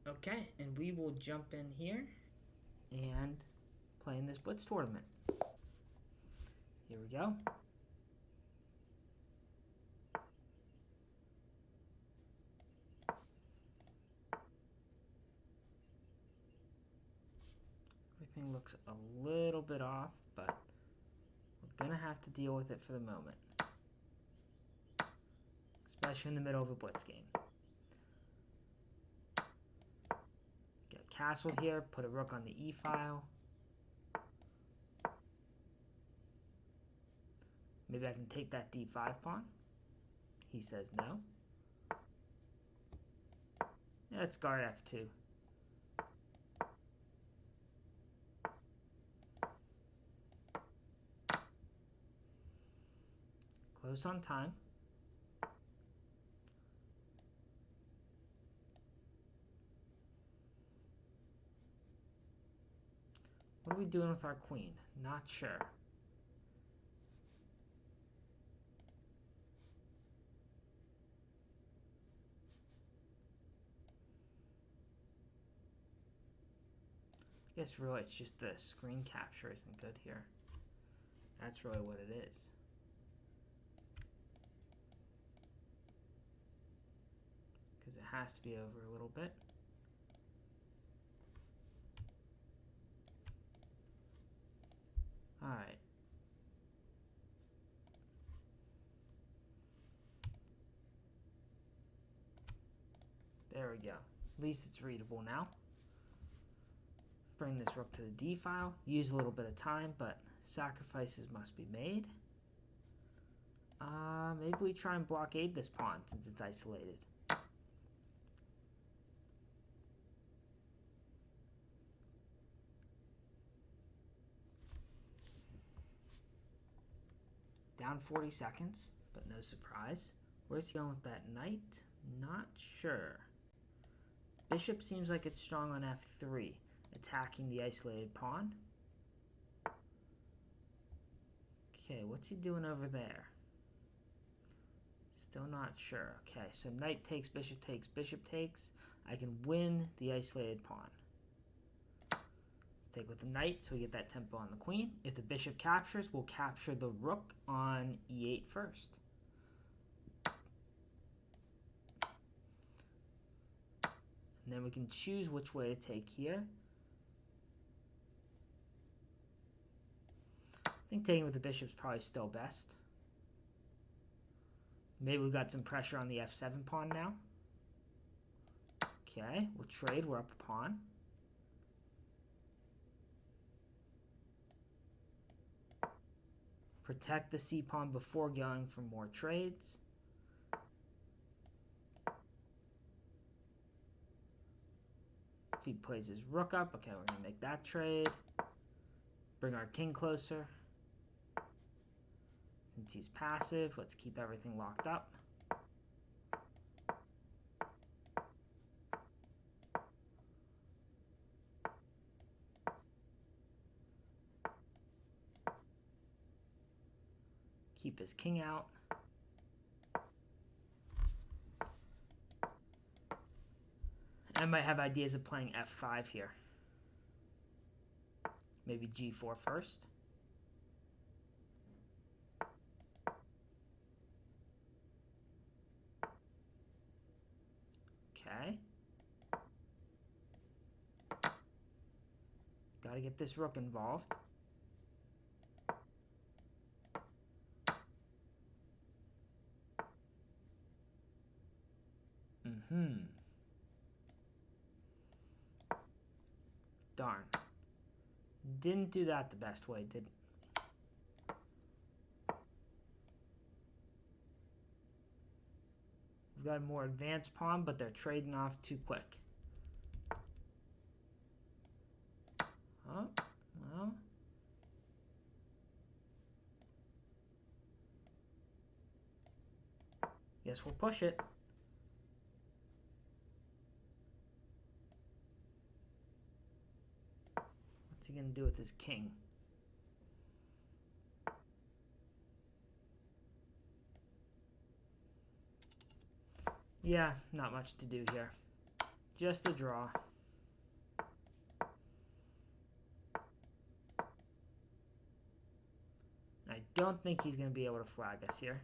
Okay, and we will jump in here and play in this Blitz tournament. Here we go. Everything looks a little bit off, but we're gonna have to deal with it for the moment. Especially in the middle of a Blitz game. Get castled here, put a rook on the e file. Maybe I can take that d5 pawn. He says no. Yeah, let's guard f2. Close on time. What are we doing with our queen? Not sure. I guess really it's just the screen capture isn't good here. That's really what it is. Because it has to be over a little bit. All right. There we go. At least it's readable now. Bring this rook to the d file. Use a little bit of time, but sacrifices must be made. Maybe we try and blockade this pawn since it's isolated. Down 40 seconds, but no surprise. Where's he going with that knight? Not sure. Bishop seems like it's strong on f3, attacking the isolated pawn. Okay, what's he doing over there? Still not sure. Okay, so knight takes, bishop takes, bishop takes. I can win the isolated pawn. Let's take with the knight so we get that tempo on the queen. If the bishop captures, we'll capture the rook on e8 first. And then we can choose which way to take here. I think taking with the bishop is probably still best. Maybe we've got some pressure on the f7 pawn now. Okay, we'll trade. We're up a pawn. Protect the c pawn before going for more trades. If he plays his rook up, okay, we're going to make that trade. Bring our king closer. Since he's passive, let's keep everything locked up. Keep his king out. I might have ideas of playing f5 here. Maybe g4 first. Okay. Got to get this rook involved. Darn. Didn't do that the best way, did We've got a more advanced pawn, but they're trading off too quick. Oh, well. Guess we'll push it. What's he going to do with his king? Yeah, not much to do here. Just a draw. I don't think he's going to be able to flag us here.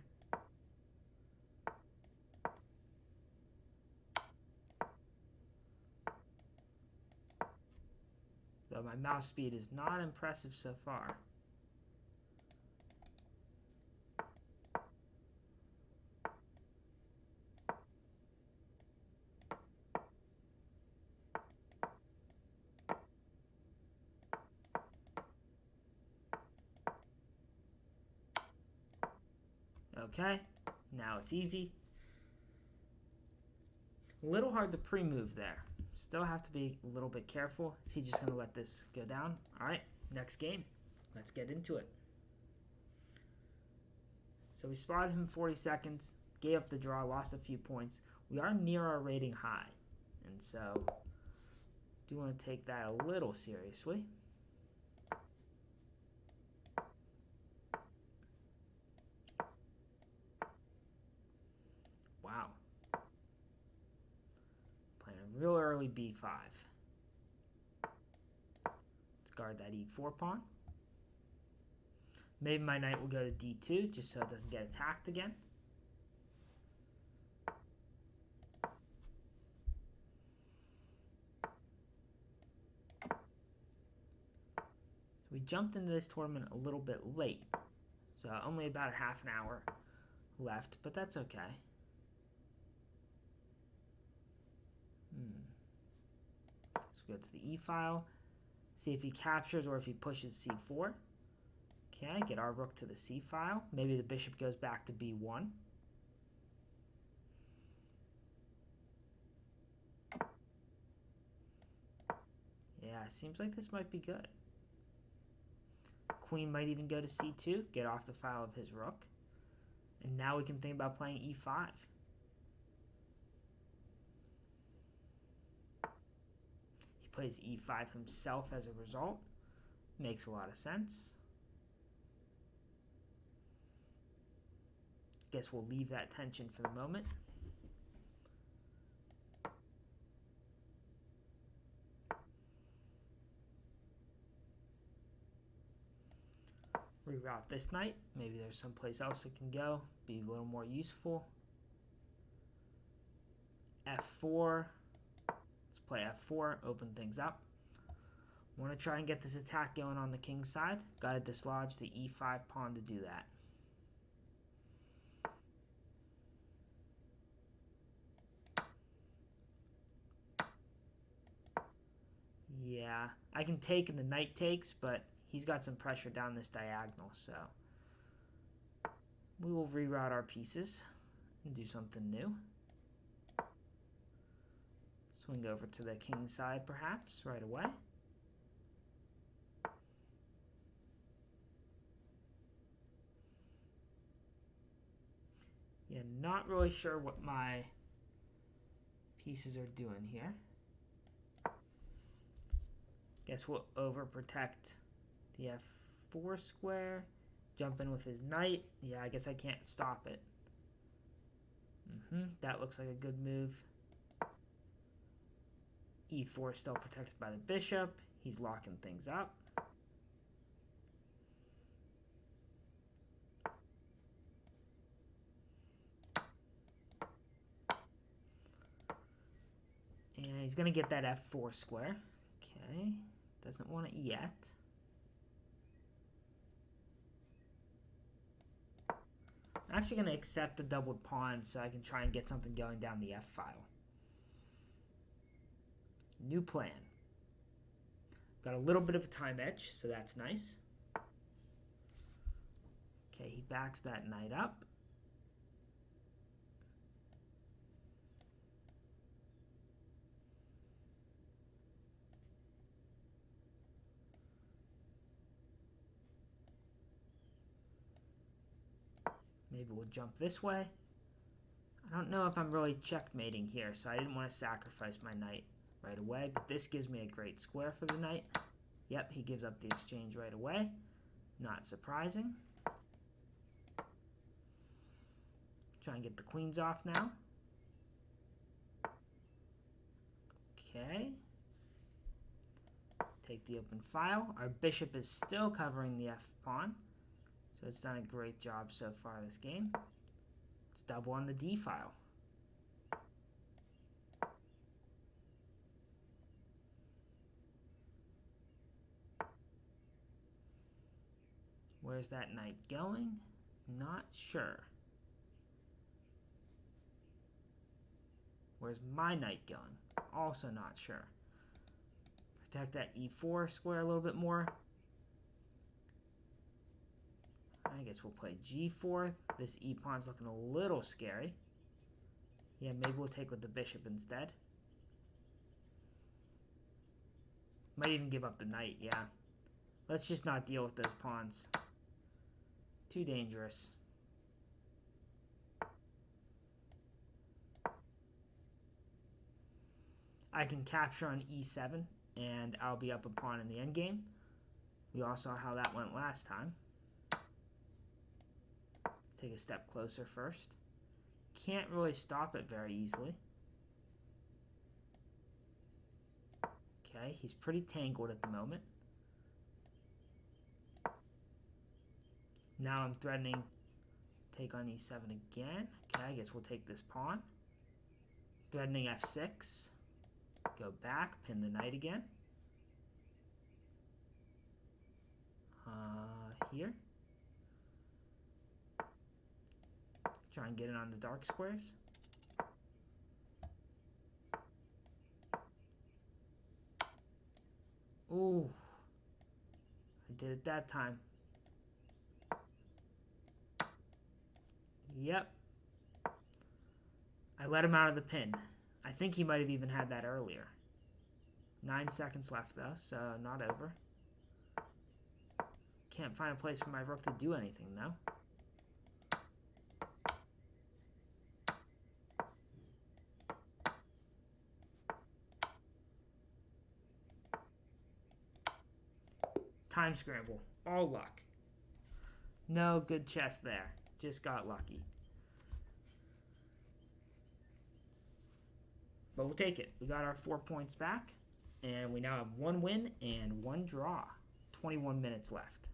Though my mouse speed is not impressive so far. Okay, now it's easy. A little hard to pre-move there. Still have to be a little bit careful. Is he just going to let this go down? All right, next game. Let's get into it. So we spotted him 40 seconds, gave up the draw, lost a few points. We are near our rating high, and so do want to take that a little seriously. Wow. Playing a real early b5. Let's guard that e4 pawn. Maybe my knight will go to d2 just so it doesn't get attacked again. We jumped into this tournament a little bit late, so only about a half an hour left, but that's okay. Let's go to the e-file, see if he captures or if he pushes c4. Okay, get our rook to the c-file. Maybe the bishop goes back to b1. Yeah, seems like this might be good. Queen might even go to c2, get off the file of his rook. And now we can think about playing e5. He plays e5 himself as a result. Makes a lot of sense. Guess we'll leave that tension for the moment. Reroute this knight. Maybe there's someplace else it can go. Be a little more useful. f4. Let's play f4. Open things up. Want to try and get this attack going on the king's side. Got to dislodge the e5 pawn to do that. Yeah, I can take and the knight takes, but he's got some pressure down this diagonal, so we will reroute our pieces and do something new. Swing over to the king's side, perhaps, right away. Yeah, not really sure what my pieces are doing here. Guess we'll overprotect the f4 square. Jump in with his knight. Yeah, I guess I can't stop it. That looks like a good move. e4 still protected by the bishop. He's locking things up. And he's going to get that f4 square. Okay. Doesn't want it yet. I'm actually going to accept the doubled pawn so I can try and get something going down the f-file. New plan. Got a little bit of a time edge, so that's nice. Okay, he backs that knight up. Maybe we'll jump this way. I don't know if I'm really checkmating here, so I didn't want to sacrifice my knight right away, but this gives me a great square for the knight. Yep, he gives up the exchange right away. Not surprising. Try and get the queens off now. Okay. Take the open file. Our bishop is still covering the f-pawn, so it's done a great job so far this game. Let's double on the d file. Where's that knight going? Not sure. Where's my knight going? Also not sure. Protect that e4 square a little bit more. I guess we'll play g4. This e-pawn's looking a little scary. Yeah, maybe we'll take with the bishop instead. Might even give up the knight, yeah. Let's just not deal with those pawns. Too dangerous. I can capture on e7, and I'll be up a pawn in the endgame. We all saw how that went last time. Let's take a step closer first. Can't really stop it very easily. Okay, he's pretty tangled at the moment. Now I'm threatening take on e7 again. Okay, I guess we'll take this pawn. Threatening f6. Go back, pin the knight again. Here. Try and get it on the dark squares. Ooh. I did it that time. Yep. I let him out of the pin. I think he might have even had that earlier. 9 seconds left though, so not over. Can't find a place for my rook to do anything though. Time scramble. All luck. No good chess there. Just got lucky. But we'll take it. We got our 4 points back. And we now have 1 win and 1 draw. 21 minutes left.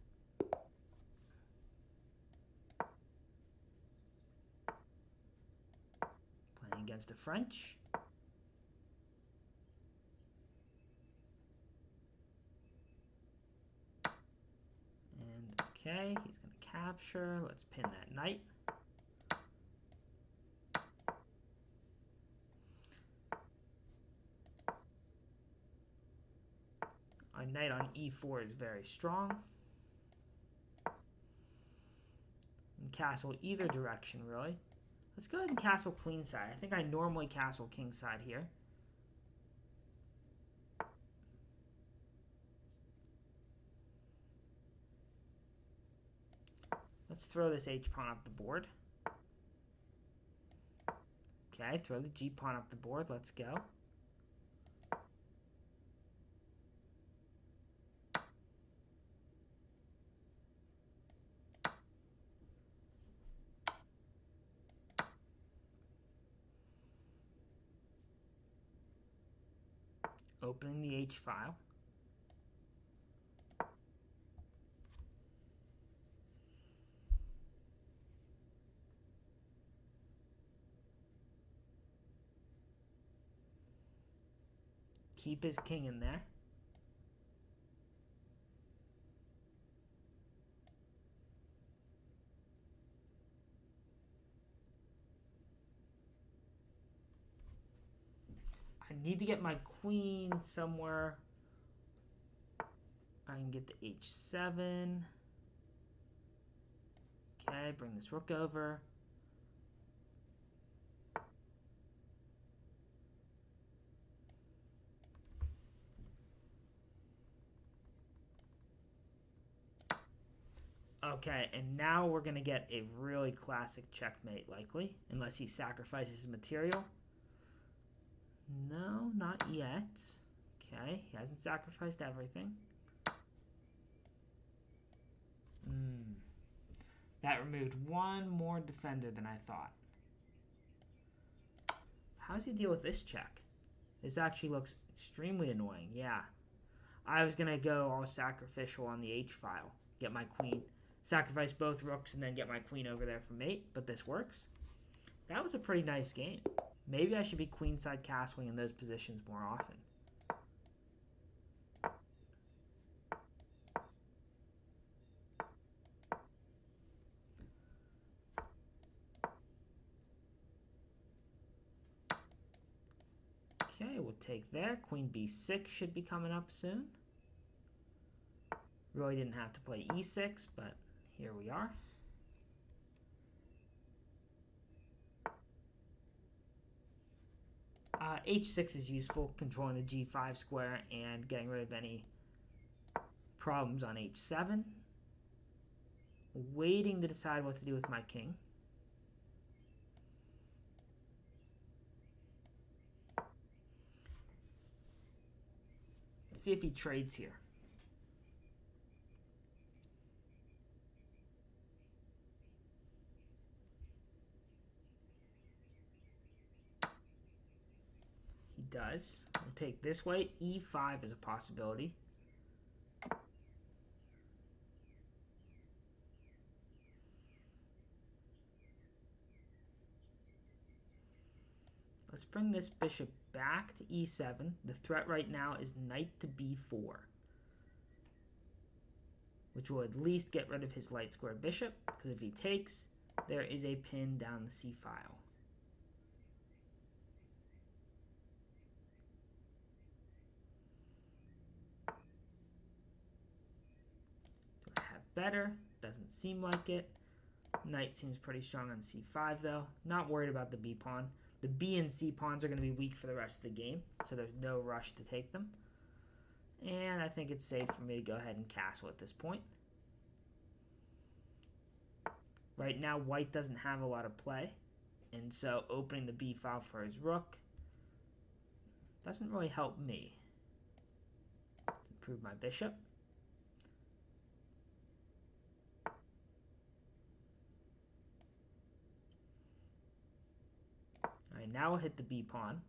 Playing against the French. And okay, he's going to capture. Let's pin that knight. Our knight on e4 is very strong. And castle either direction, really. Let's go ahead and castle queen side. I think I normally castle king side here. Let's throw this h-pawn up the board. Okay, throw the g-pawn up the board. Let's go. Opening the H file. Keep his king in there. I need to get my queen somewhere. I can get to h7. Okay, bring this rook over. Okay, and now we're going to get a really classic checkmate, likely, unless he sacrifices material. No, not yet. Okay, he hasn't sacrificed everything. That removed one more defender than I thought. How does he deal with this check? This actually looks extremely annoying. Yeah. I was going to go all sacrificial on the H file. Get my queen. Sacrifice both rooks and then get my queen over there for mate. But this works. That was a pretty nice game. Maybe I should be queenside castling in those positions more often. Okay, we'll take there. Queen b6 should be coming up soon. Really didn't have to play e6, but here we are. H6 is useful, controlling the g5 square and getting rid of any problems on h7. Waiting to decide what to do with my king. Let's see if he trades here. He does. We'll take this way. E5 is a possibility. Let's bring this bishop back to e7. The threat right now is knight to b4, which will at least get rid of his light square bishop, because if he takes, there is a pin down the c file. Do I have better? Doesn't seem like it. Knight seems pretty strong on c5 though. Not worried about the b pawn. The b and c pawns are going to be weak for the rest of the game, so there's no rush to take them. And I think it's safe for me to go ahead and castle at this point. Right now, white doesn't have a lot of play, and so opening the b file for his rook doesn't really help me to improve my bishop. Alright, now we'll hit the b pawn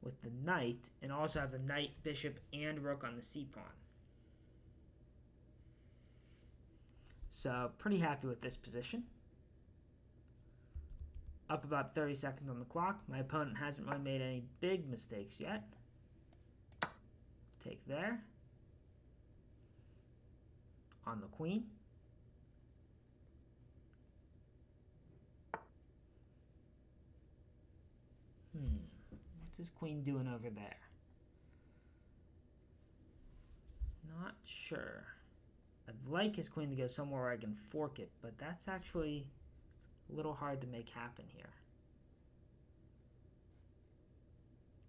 with the knight, and also have the knight, bishop, and rook on the c pawn. So, pretty happy with this position. Up about 30 seconds on the clock. My opponent hasn't really made any big mistakes yet. Take there. On the queen. What's his queen doing over there? Not sure. I'd like his queen to go somewhere where I can fork it, but that's actually a little hard to make happen here.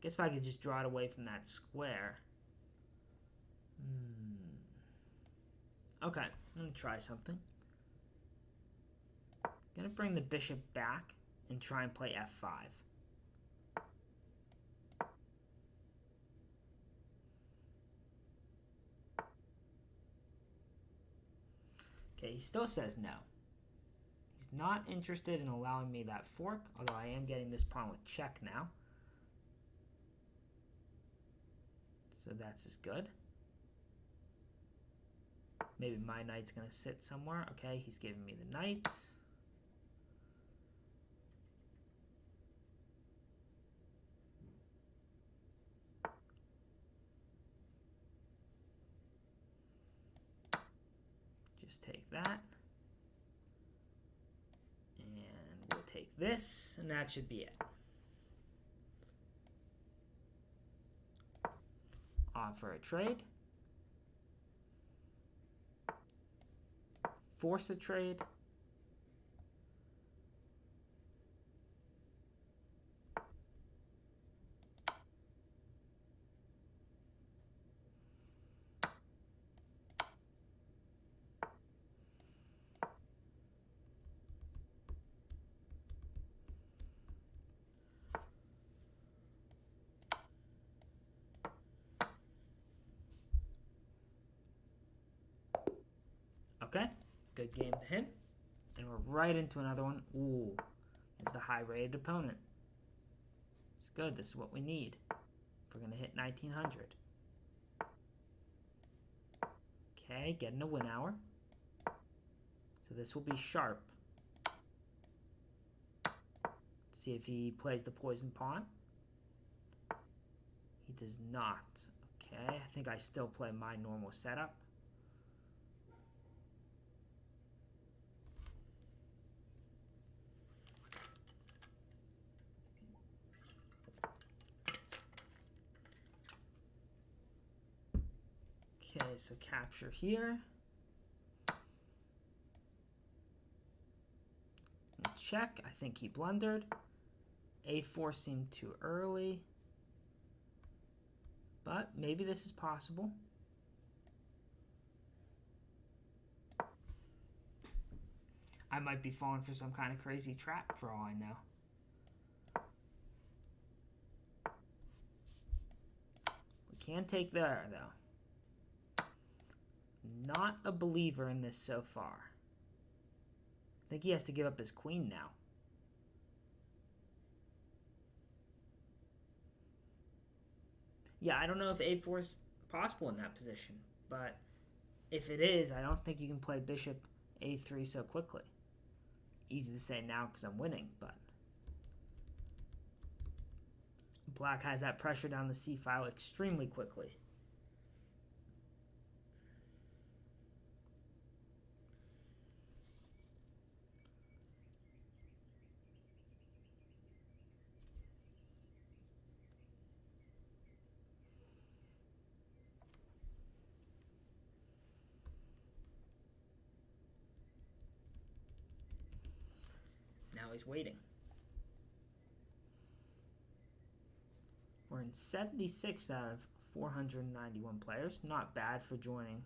Guess if I could just draw it away from that square. Okay, I'm going to try something. I'm going to bring the bishop back and try and play f5. Okay, he still says no. He's not interested in allowing me that fork, although I am getting this pawn with check now. So that's as good. Maybe my knight's going to sit somewhere. Okay, he's giving me the knight. Just take that. And we'll take this, and that should be it. Offer a trade. Force a trade. Okay, good game to him. And we're right into another one. Ooh, it's the high-rated opponent. It's good. This is what we need. We're going to hit 1900. Okay, getting a win hour. So this will be sharp. See if he plays the poison pawn. He does not. Okay, I think I still play my normal setup. Okay, so capture here. Check. I think he blundered. A4 seemed too early. But maybe this is possible. I might be falling for some kind of crazy trap for all I know. We can take there, though. Not a believer in this so far. I think he has to give up his queen now. Yeah, I don't know if a4 is possible in that position, but if it is, I don't think you can play bishop a3 so quickly. Easy to say now because I'm winning, but black has that pressure down the c file extremely quickly. Now he's waiting. We're in 76 out of 491 players. Not bad for joining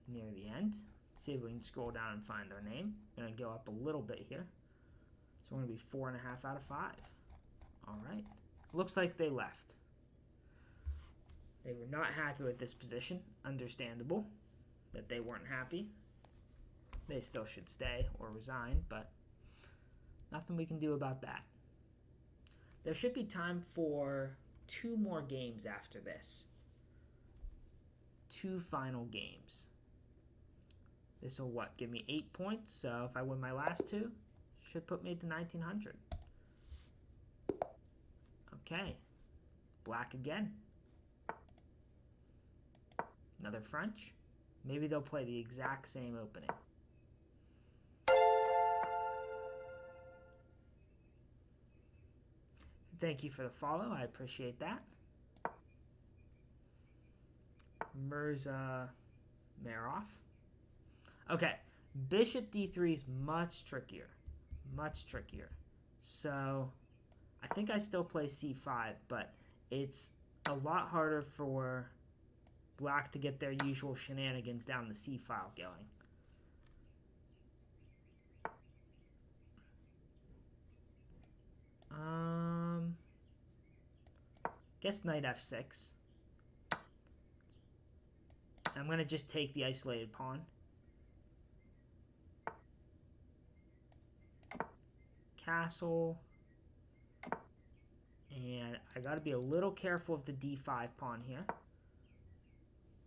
near the end. Let's see if we can scroll down and find our name. I'm going to go up a little bit here. So we're going to be 4.5 out of 5. All right. Looks like they left. They were not happy with this position. Understandable that they weren't happy. They still should stay or resign, but nothing we can do about that. There should be time for 2 more games after this. 2 final games. This will what? Give me 8 points. So if I win my last 2, should put me to 1900. Okay. Black again. Another French. Maybe they'll play the exact same opening. Thank you for the follow. I appreciate that. Mirza Marov. Okay. Bishop d3 is much trickier. Much trickier. So I think I still play c5, but it's a lot harder for black to get their usual shenanigans down the c file going. Guess knight f6. I'm going to just take the isolated pawn. Castle. And I got to be a little careful of the d5 pawn here.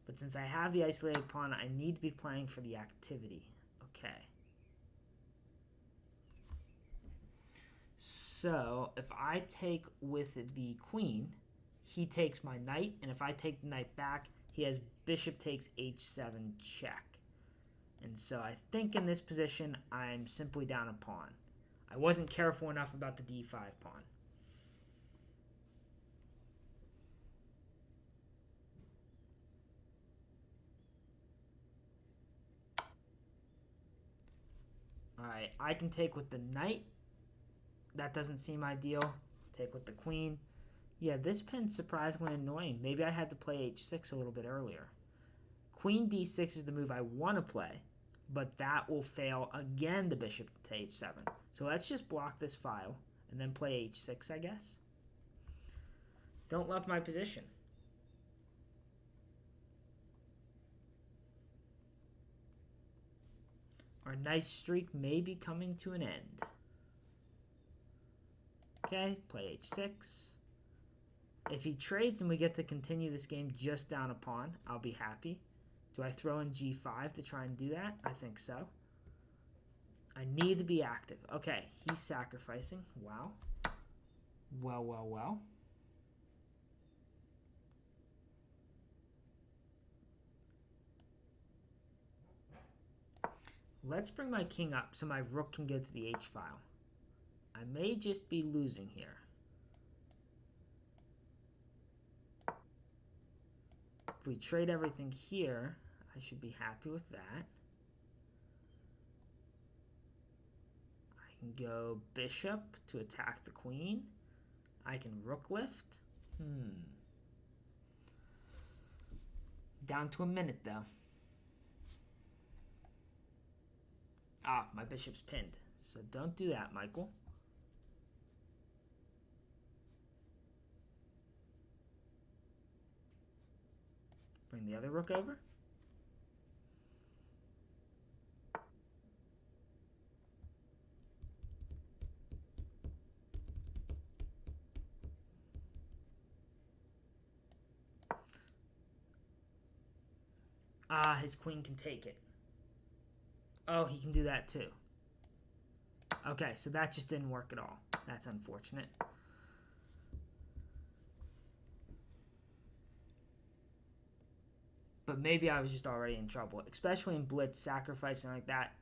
But since I have the isolated pawn, I need to be playing for the activity. Okay. So if I take with the queen, he takes my knight, and if I take the knight back, he has bishop takes h7 check. And so I think in this position, I'm simply down a pawn. I wasn't careful enough about the d5 pawn. Alright, I can take with the knight. That doesn't seem ideal. Take with the queen. Yeah, this pin's surprisingly annoying. Maybe I had to play h6 a little bit earlier. Queen d6 is the move I want to play, but that will fail again the bishop to h7. So let's just block this file and then play h6, I guess. Don't love my position. Our nice streak may be coming to an end. Okay, play h6. If he trades and we get to continue this game just down a pawn, I'll be happy. Do I throw in g5 to try and do that? I think so. I need to be active. Okay, he's sacrificing. Wow. Well, well, well. Let's bring my king up so my rook can go to the h file. I may just be losing here. If we trade everything here, I should be happy with that. I can go bishop to attack the queen. I can rook lift. Down to a minute though. Ah, my bishop's pinned. So don't do that, Michael. Bring the other rook over. Ah, his queen can take it. Oh, he can do that too. Okay, so that just didn't work at all. That's unfortunate. But maybe I was just already in trouble, especially in blitz. Sacrificing like that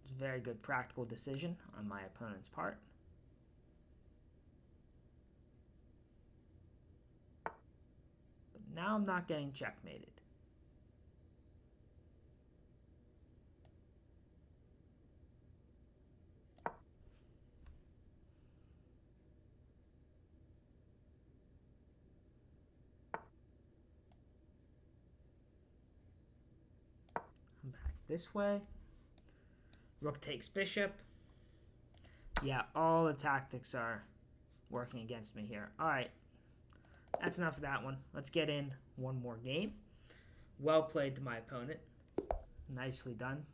is a very good practical decision on my opponent's part. But now I'm not getting checkmated. Back this way. Rook takes bishop. Yeah, all the tactics are working against me here. All right, that's enough of that one. Let's get in one more game. Well played to my opponent. Nicely done.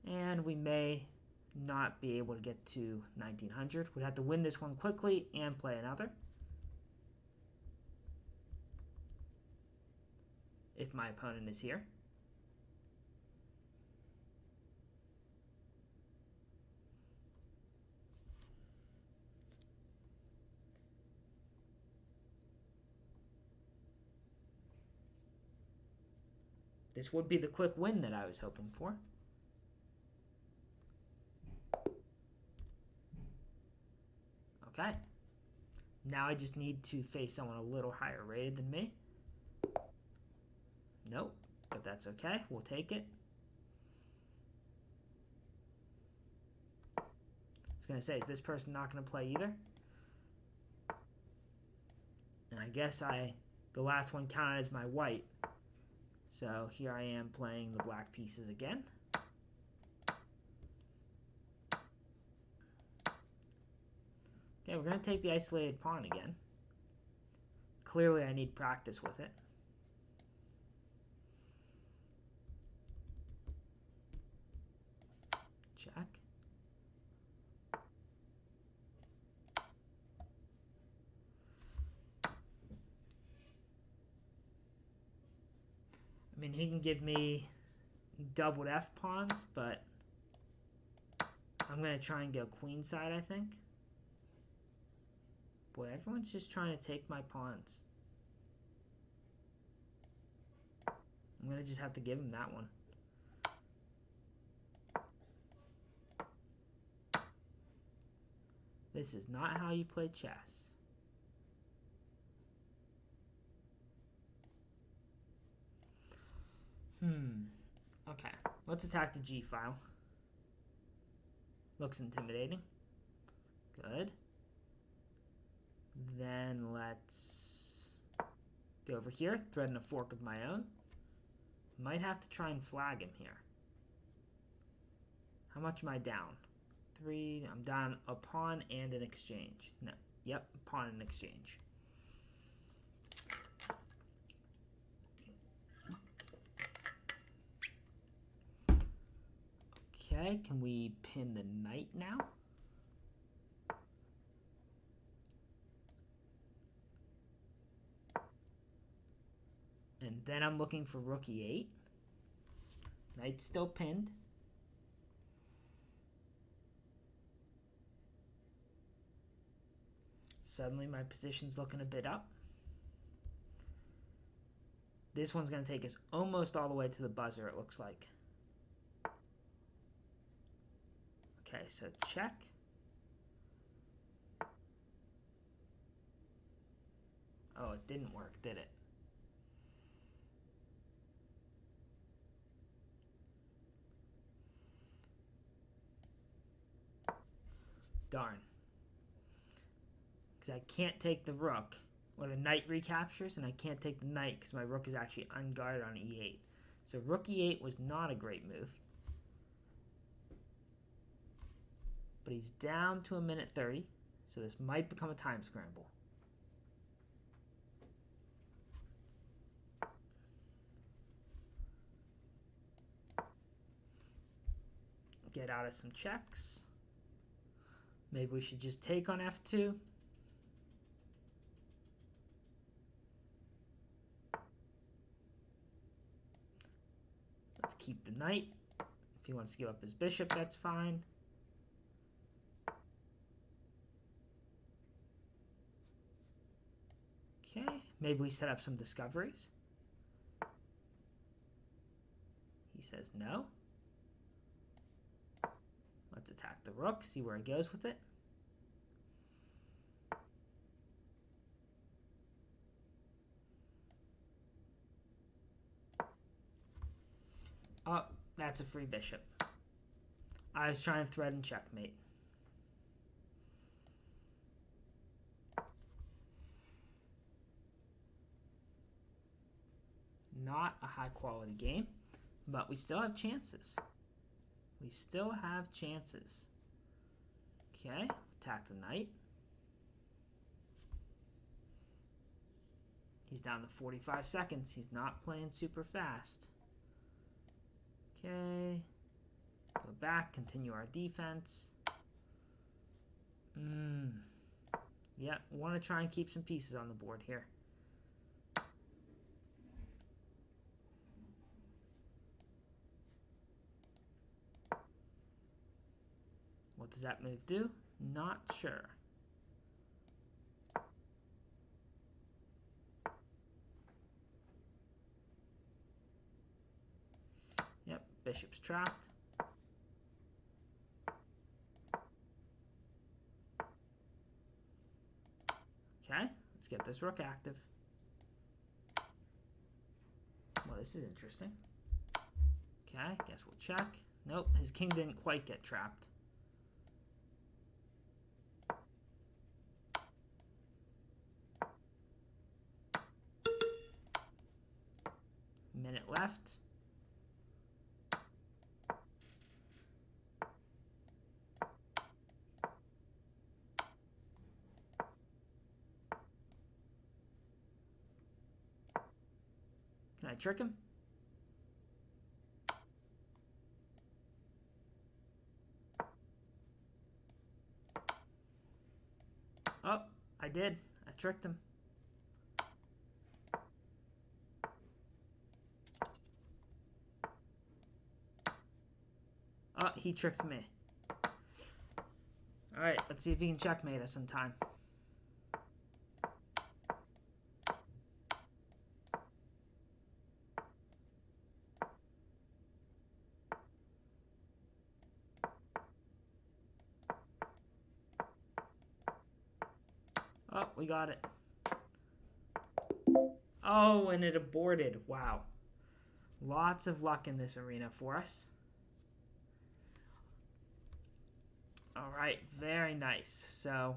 And we may not be able to get to 1900. We'd have to win this one quickly and play another. If my opponent is here. This would be the quick win that I was hoping for. Okay. Now I just need to face someone a little higher rated than me. Nope, but that's okay. We'll take it. I was going to say, is this person not going to play either? And I guess the last one counted as my white. So here I am playing the black pieces again. Okay, we're going to take the isolated pawn again. Clearly I need practice with it. Check. I mean, he can give me doubled F pawns, but I'm going to try and go queenside, I think. Boy, everyone's just trying to take my pawns. I'm going to just have to give him that one. This is not how you play chess. Okay, let's attack the G file. Looks intimidating. Good. Then let's go over here, threaten a fork of my own. Might have to try and flag him here. How much am I down? 3. I'm down a pawn and an exchange. No. Yep, pawn and exchange. Okay, can we pin the knight now? And then I'm looking for rook e8. Knight's still pinned. Suddenly my position's looking a bit up. This one's going to take us almost all the way to the buzzer, it looks like. Okay, so check. Oh, it didn't work, did it? Darn. Because I can't take the rook, or the knight recaptures, and I can't take the knight because my rook is actually unguarded on e8. So rook e8 was not a great move. But he's down to a minute 30, so this might become a time scramble. Get out of some checks. Maybe we should just take on f2. Let's keep the knight. If he wants to give up his bishop, that's fine. Okay, maybe we set up some discoveries. He says no. Let's attack the rook, see where he goes with it. Oh, that's a free bishop. I was trying to threaten checkmate. Not a high quality game, but we still have chances. We still have chances. Okay, attack the knight. He's down to 45 seconds. He's not playing super fast. Okay, go back, continue our defense. Yeah, want to try and keep some pieces on the board here. What does that move do? Not sure. Yep, bishop's trapped. Okay, let's get this rook active. Well, this is interesting. Okay, guess we'll check. Nope, his king didn't quite get trapped. Minute left. Can I trick him? Oh, I did. I tricked him. Oh, he tricked me. Alright, let's see if he can checkmate us in time. Oh, we got it. Oh, and it aborted. Wow. Lots of luck in this arena for us. All right, very nice. So